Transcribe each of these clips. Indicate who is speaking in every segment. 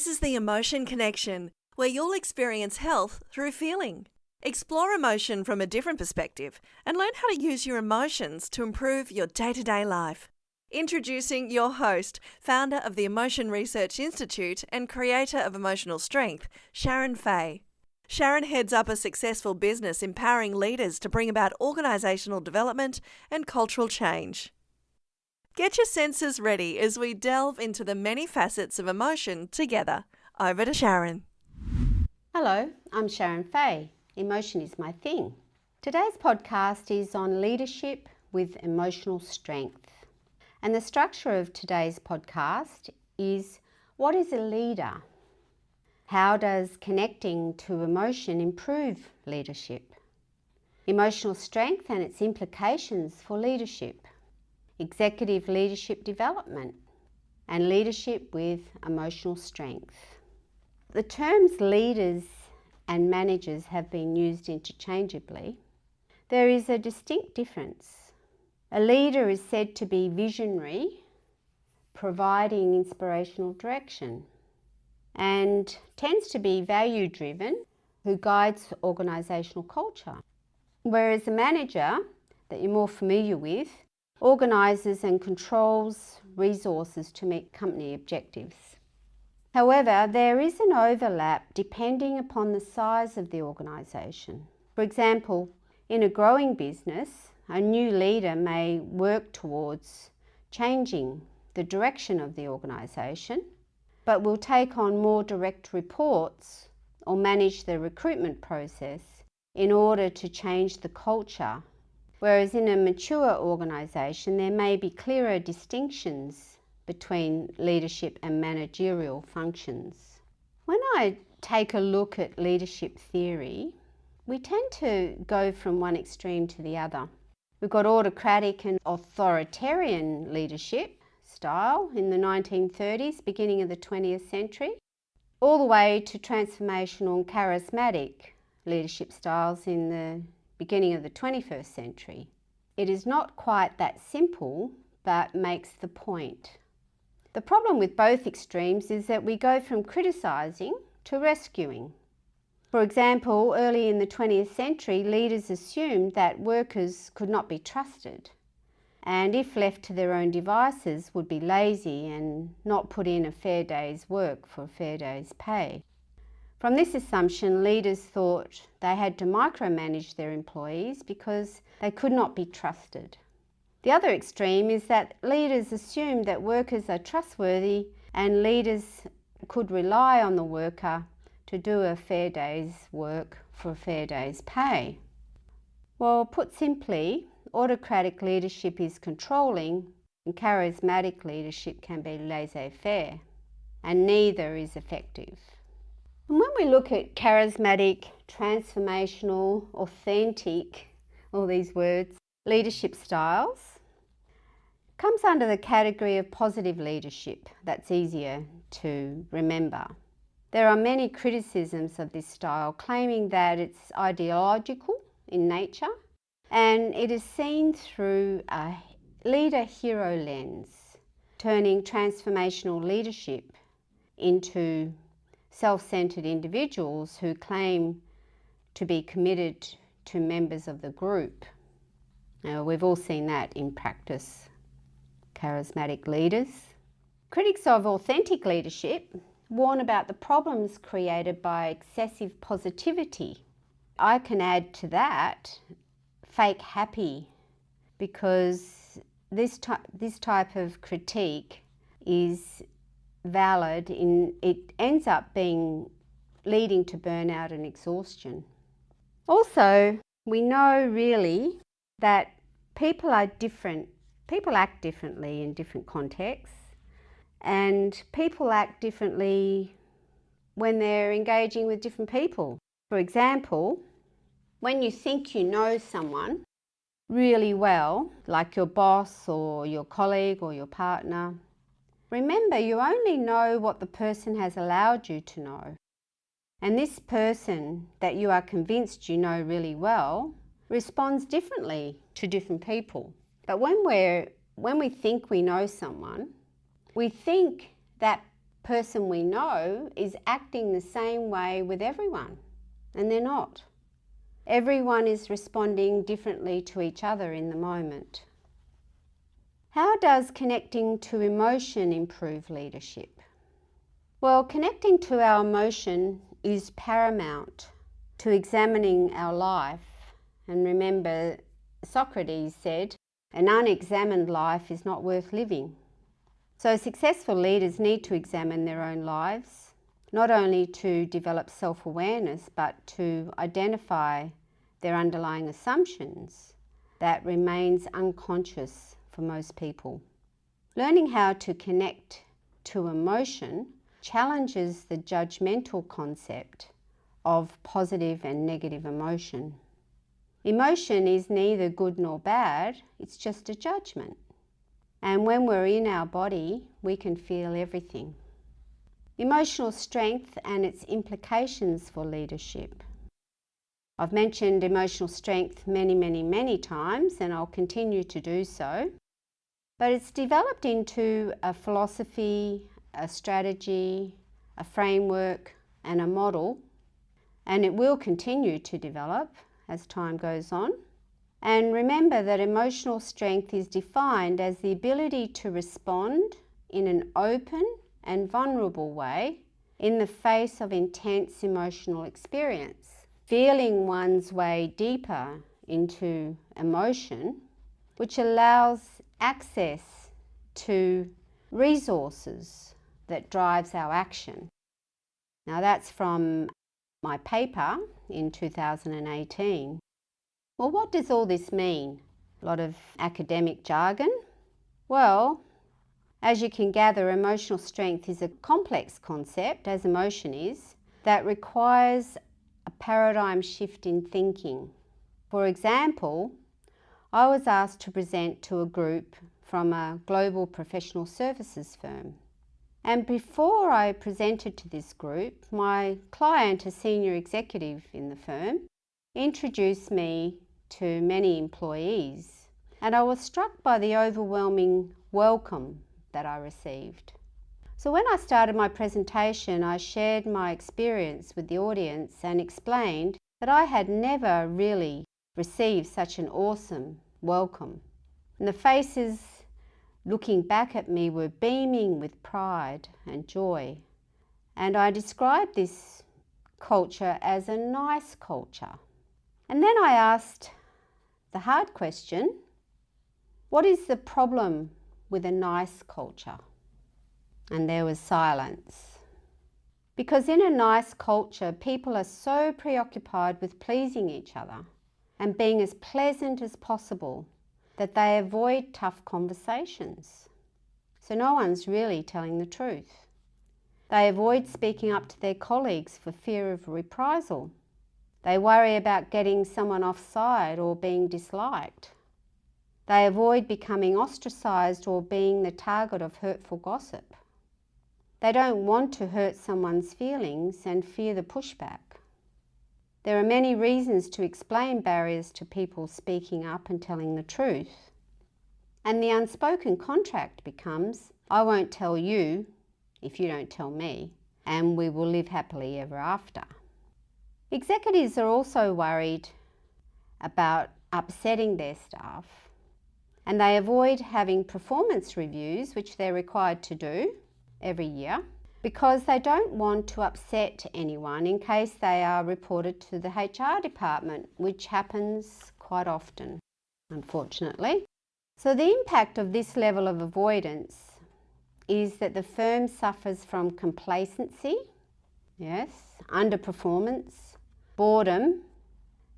Speaker 1: This is the Emotion Connection, where you'll experience health through feeling. Explore emotion from a different perspective and learn how to use your emotions to improve your day-to-day life. Introducing your host, founder of the Emotion Research Institute and creator of Emotional Strength, Sharon Fay. Sharon heads up a successful business empowering leaders to bring about organisational development and cultural change. Get your senses ready as we delve into the many facets of emotion together. Over to Sharon.
Speaker 2: Hello, I'm Sharon Fay. Emotion is my thing. Today's podcast is on leadership with emotional strength. And the structure of today's podcast is, what is a leader? How does connecting to emotion improve leadership? Emotional strength and its implications for leadership. Executive leadership development and leadership with emotional strength. The terms leaders and managers have been used interchangeably. There is a distinct difference. A leader is said to be visionary, providing inspirational direction, and tends to be value-driven, who guides organisational culture. Whereas a manager, that you're more familiar with, organises and controls resources to meet company objectives. However, there is an overlap depending upon the size of the organisation. For example, in a growing business, a new leader may work towards changing the direction of the organisation, but will take on more direct reports or manage the recruitment process in order to change the culture. Whereas in a mature organisation, there may be clearer distinctions between leadership and managerial functions. When I take a look at leadership theory, we tend to go from one extreme to the other. We've got autocratic and authoritarian leadership style in the 1930s, beginning of the 20th century, all the way to transformational and charismatic leadership styles in the beginning of the 21st century. It is not quite that simple, but makes the point. The problem with both extremes is that we go from criticising to rescuing. For example, early in the 20th century, leaders assumed that workers could not be trusted, and if left to their own devices would be lazy and not put in a fair day's work for a fair day's pay. From this assumption, leaders thought they had to micromanage their employees because they could not be trusted. The other extreme is that leaders assumed that workers are trustworthy and leaders could rely on the worker to do a fair day's work for a fair day's pay. Well, put simply, autocratic leadership is controlling and charismatic leadership can be laissez-faire, and neither is effective. And when we look at charismatic, transformational, authentic, all these words, leadership styles, comes under the category of positive leadership. That's easier to remember. There are many criticisms of this style, claiming that it's ideological in nature and it is seen through a leader-hero lens, turning transformational leadership into self-centered individuals who claim to be committed to members of the group. Now, we've all seen that in practice. Charismatic leaders. Critics of authentic leadership warn about the problems created by excessive positivity. I can add to that fake happy, because this type of critique is valid it ends up leading to burnout and exhaustion. Also, we know really that people are different. People act differently in different contexts, and people act differently when they're engaging with different people. For example, when you think you know someone really well, like your boss or your colleague or your partner, remember you only know what the person has allowed you to know. And this person that you are convinced you know really well responds differently to different people. But when we think we know someone, we think that person we know is acting the same way with everyone, and they're not. Everyone is responding differently to each other in the moment. How does connecting to emotion improve leadership? Well, connecting to our emotion is paramount to examining our life. And remember, Socrates said, an unexamined life is not worth living. So successful leaders need to examine their own lives, not only to develop self-awareness, but to identify their underlying assumptions that remains unconscious for most people. Learning how to connect to emotion challenges the judgmental concept of positive and negative emotion. Emotion is neither good nor bad, it's just a judgment. And when we're in our body, we can feel everything. Emotional strength and its implications for leadership. I've mentioned emotional strength many times, and I'll continue to do so. But it's developed into a philosophy, a strategy, a framework, and a model, and it will continue to develop as time goes on. And remember that emotional strength is defined as the ability to respond in an open and vulnerable way in the face of intense emotional experience. Feeling one's way deeper into emotion, which allows access to resources that drives our action. Now that's from my paper in 2018. Well, what does all this mean? A lot of academic jargon. Well, as you can gather, emotional strength is a complex concept, as emotion is, that requires a paradigm shift in thinking. For example, I was asked to present to a group from a global professional services firm. And before I presented to this group, my client, a senior executive in the firm, introduced me to many employees, and I was struck by the overwhelming welcome that I received. So when I started my presentation, I shared my experience with the audience and explained that I had never really received such an awesome welcome. And the faces looking back at me were beaming with pride and joy. And I described this culture as a nice culture. And then I asked the hard question, what is the problem with a nice culture? And there was silence. Because in a nice culture, people are so preoccupied with pleasing each other and being as pleasant as possible that they avoid tough conversations. So no one's really telling the truth. They avoid speaking up to their colleagues for fear of reprisal. They worry about getting someone offside or being disliked. They avoid becoming ostracised or being the target of hurtful gossip. They don't want to hurt someone's feelings and fear the pushback. There are many reasons to explain barriers to people speaking up and telling the truth. And the unspoken contract becomes, I won't tell you if you don't tell me, and we will live happily ever after. Executives are also worried about upsetting their staff, and they avoid having performance reviews, which they're required to do every year, because they don't want to upset anyone in case they are reported to the HR department, which happens quite often, unfortunately. So the impact of this level of avoidance is that the firm suffers from complacency, yes, underperformance, boredom.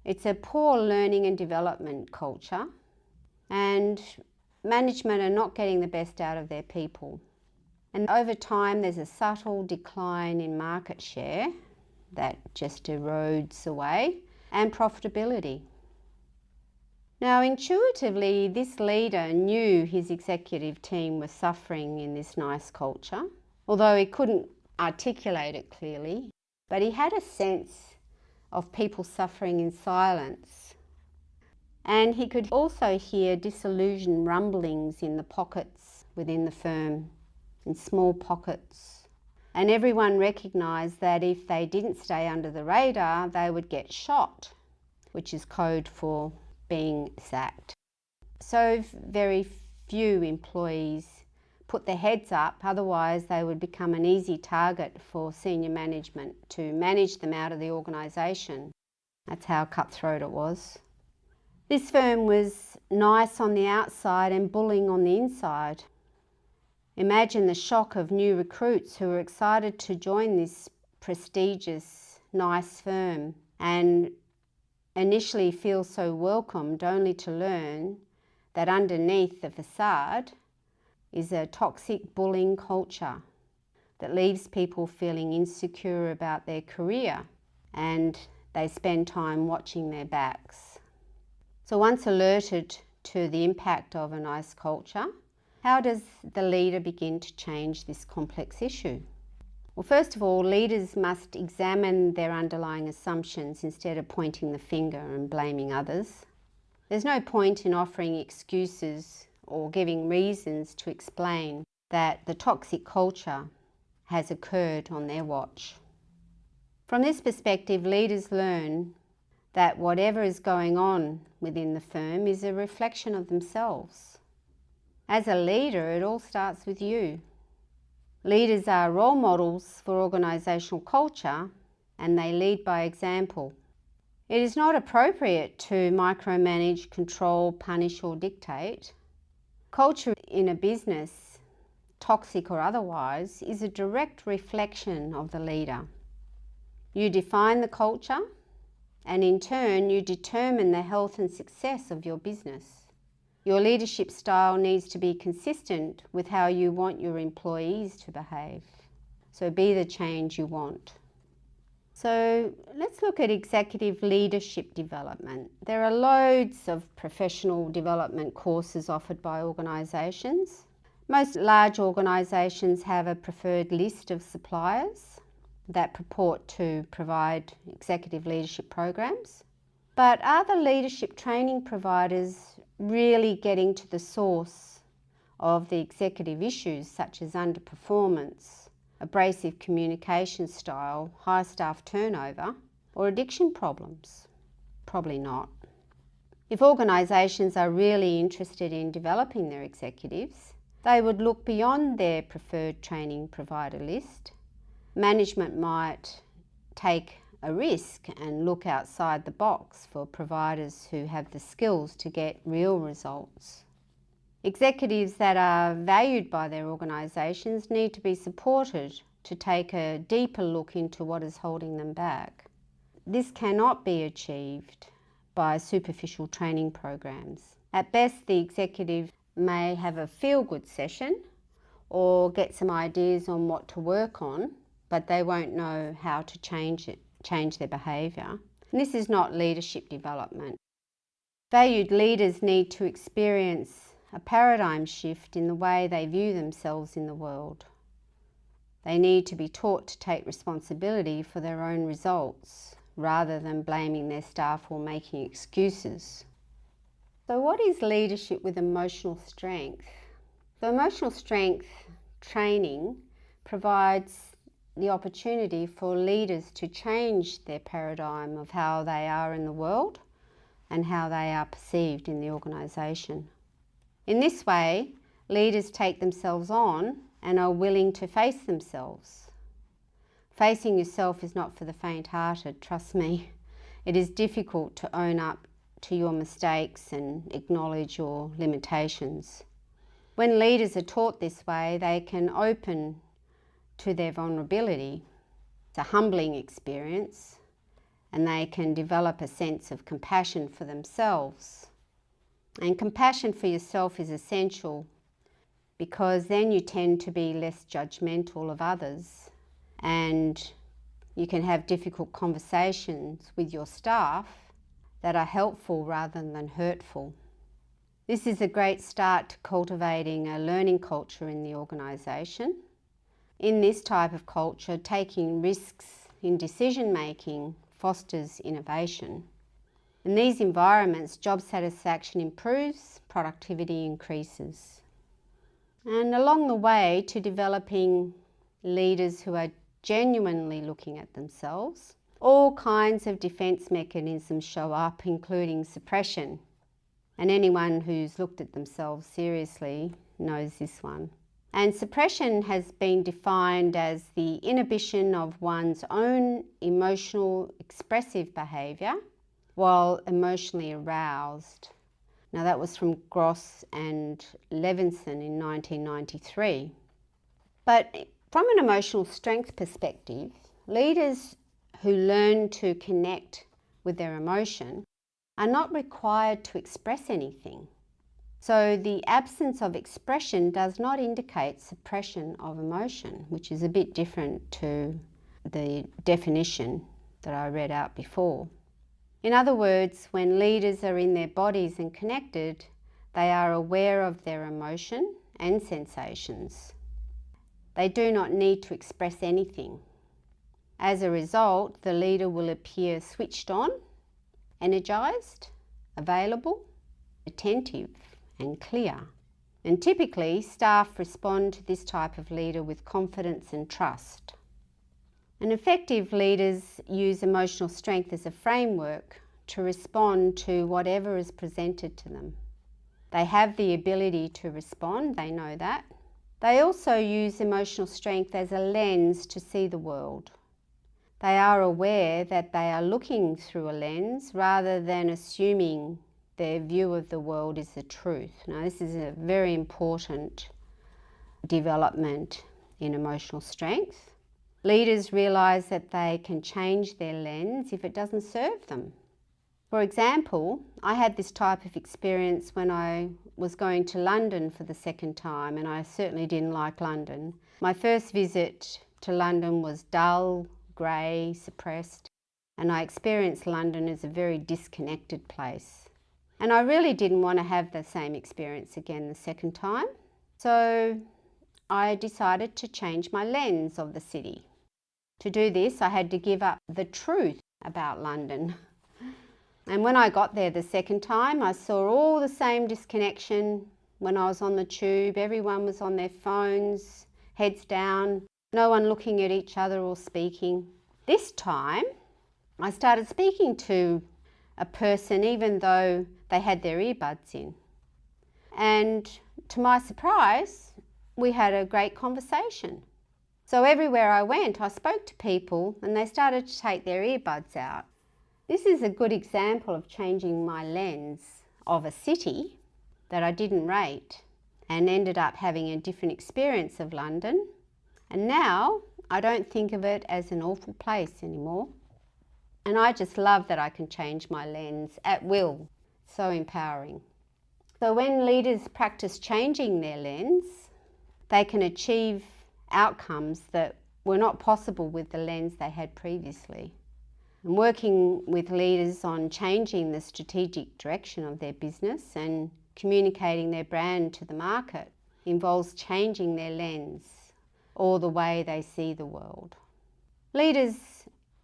Speaker 2: It's a poor learning and development culture, and management are not getting the best out of their people. And over time, there's a subtle decline in market share that just erodes away, and profitability. Now, intuitively, this leader knew his executive team was suffering in this nice culture, although he couldn't articulate it clearly, but he had a sense of people suffering in silence. And he could also hear disillusioned rumblings in the pockets within the firm, in small pockets. And everyone recognised that if they didn't stay under the radar, they would get shot, which is code for being sacked. So very few employees put their heads up, otherwise they would become an easy target for senior management to manage them out of the organisation. That's how cutthroat it was. This firm was nice on the outside and bullying on the inside. Imagine the shock of new recruits who were excited to join this prestigious, nice firm and initially feel so welcomed, only to learn that underneath the facade is a toxic bullying culture that leaves people feeling insecure about their career, and they spend time watching their backs. So once alerted to the impact of a nice culture, how does the leader begin to change this complex issue? Well, first of all, leaders must examine their underlying assumptions instead of pointing the finger and blaming others. There's no point in offering excuses or giving reasons to explain that the toxic culture has occurred on their watch. From this perspective, leaders learn that whatever is going on within the firm is a reflection of themselves. As a leader, it all starts with you. Leaders are role models for organisational culture, and they lead by example. It is not appropriate to micromanage, control, punish or dictate. Culture in a business, toxic or otherwise, is a direct reflection of the leader. You define the culture, and in turn you determine the health and success of your business. Your leadership style needs to be consistent with how you want your employees to behave. So be the change you want. So let's look at executive leadership development. There are loads of professional development courses offered by organisations. Most large organisations have a preferred list of suppliers that purport to provide executive leadership programs. But are the leadership training providers really getting to the source of the executive issues such as underperformance, abrasive communication style, high staff turnover, or addiction problems? Probably not. If organisations are really interested in developing their executives, they would look beyond their preferred training provider list. Management might take a risk and look outside the box for providers who have the skills to get real results. Executives that are valued by their organisations need to be supported to take a deeper look into what is holding them back. This cannot be achieved by superficial training programs. At best, the executive may have a feel-good session or get some ideas on what to work on, but they won't know how to change their behaviour. And this is not leadership development. Valued leaders need to experience a paradigm shift in the way they view themselves in the world. They need to be taught to take responsibility for their own results rather than blaming their staff or making excuses. So what is leadership with emotional strength? The emotional strength training provides the opportunity for leaders to change their paradigm of how they are in the world and how they are perceived in the organisation. In this way, leaders take themselves on and are willing to face themselves. Facing yourself is not for the faint-hearted, trust me. It is difficult to own up to your mistakes and acknowledge your limitations. When leaders are taught this way, they can open to their vulnerability. It's a humbling experience, and they can develop a sense of compassion for themselves. And compassion for yourself is essential because then you tend to be less judgmental of others, and you can have difficult conversations with your staff that are helpful rather than hurtful. This is a great start to cultivating a learning culture in the organisation. In this type of culture, taking risks in decision making fosters innovation. In these environments, job satisfaction improves, productivity increases. And along the way to developing leaders who are genuinely looking at themselves, all kinds of defense mechanisms show up, including suppression. And anyone who's looked at themselves seriously knows this one. And suppression has been defined as the inhibition of one's own emotional expressive behaviour while emotionally aroused. Now that was from Gross and Levinson in 1993. But from an emotional strength perspective, leaders who learn to connect with their emotion are not required to express anything. So the absence of expression does not indicate suppression of emotion, which is a bit different to the definition that I read out before. In other words, when leaders are in their bodies and connected, they are aware of their emotion and sensations. They do not need to express anything. As a result, the leader will appear switched on, energised, available, attentive and clear. And typically, staff respond to this type of leader with confidence and trust. And effective leaders use emotional strength as a framework to respond to whatever is presented to them. They have the ability to respond, they know that. They also use emotional strength as a lens to see the world. They are aware that they are looking through a lens rather than assuming their view of the world is the truth. Now, this is a very important development in emotional strength. Leaders realise that they can change their lens if it doesn't serve them. For example, I had this type of experience when I was going to London for the second time, and I certainly didn't like London. My first visit to London was dull, grey, suppressed, and I experienced London as a very disconnected place. And I really didn't want to have the same experience again the second time. So I decided to change my lens of the city. To do this, I had to give up the truth about London. And when I got there the second time, I saw all the same disconnection. When I was on the tube, everyone was on their phones, heads down, no one looking at each other or speaking. This time, I started speaking to a person even though they had their earbuds in. And to my surprise, we had a great conversation. So everywhere I went, I spoke to people and they started to take their earbuds out. This is a good example of changing my lens of a city that I didn't rate and ended up having a different experience of London. And now I don't think of it as an awful place anymore. And I just love that I can change my lens at will. So empowering. So when leaders practice changing their lens, they can achieve outcomes that were not possible with the lens they had previously. And working with leaders on changing the strategic direction of their business and communicating their brand to the market involves changing their lens or the way they see the world. Leaders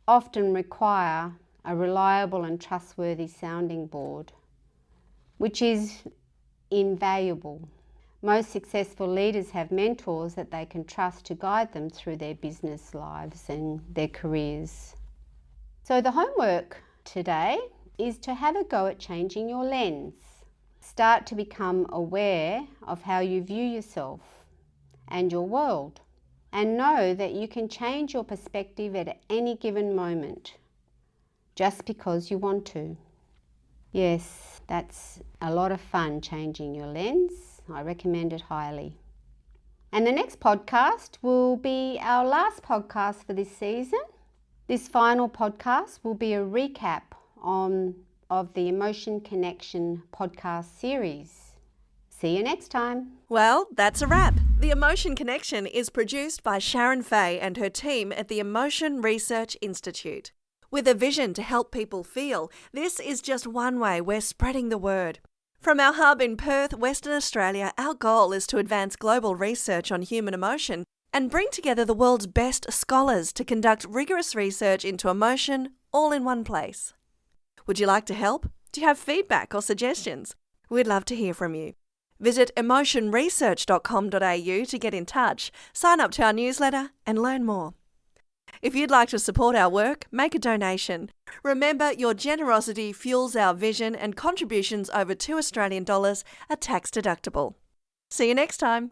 Speaker 2: often require a reliable and trustworthy sounding board, which is invaluable. Most successful leaders have mentors that they can trust to guide them through their business lives and their careers. So the homework today is to have a go at changing your lens. Start to become aware of how you view yourself and your world, and know that you can change your perspective at any given moment just because you want to. Yes, that's a lot of fun, changing your lens. I recommend it highly. And the next podcast will be our last podcast for this season. This final podcast will be a recap of the Emotion Connection podcast series. See you next time.
Speaker 1: Well, that's a wrap. The Emotion Connection is produced by Sharon Fay and her team at the Emotion Research Institute. With a vision to help people feel, this is just one way we're spreading the word. From our hub in Perth, Western Australia, our goal is to advance global research on human emotion and bring together the world's best scholars to conduct rigorous research into emotion all in one place. Would you like to help? Do you have feedback or suggestions? We'd love to hear from you. Visit emotionresearch.com.au to get in touch, sign up to our newsletter and learn more. If you'd like to support our work, make a donation. Remember, your generosity fuels our vision and contributions over $2 Australian are tax deductible. See you next time.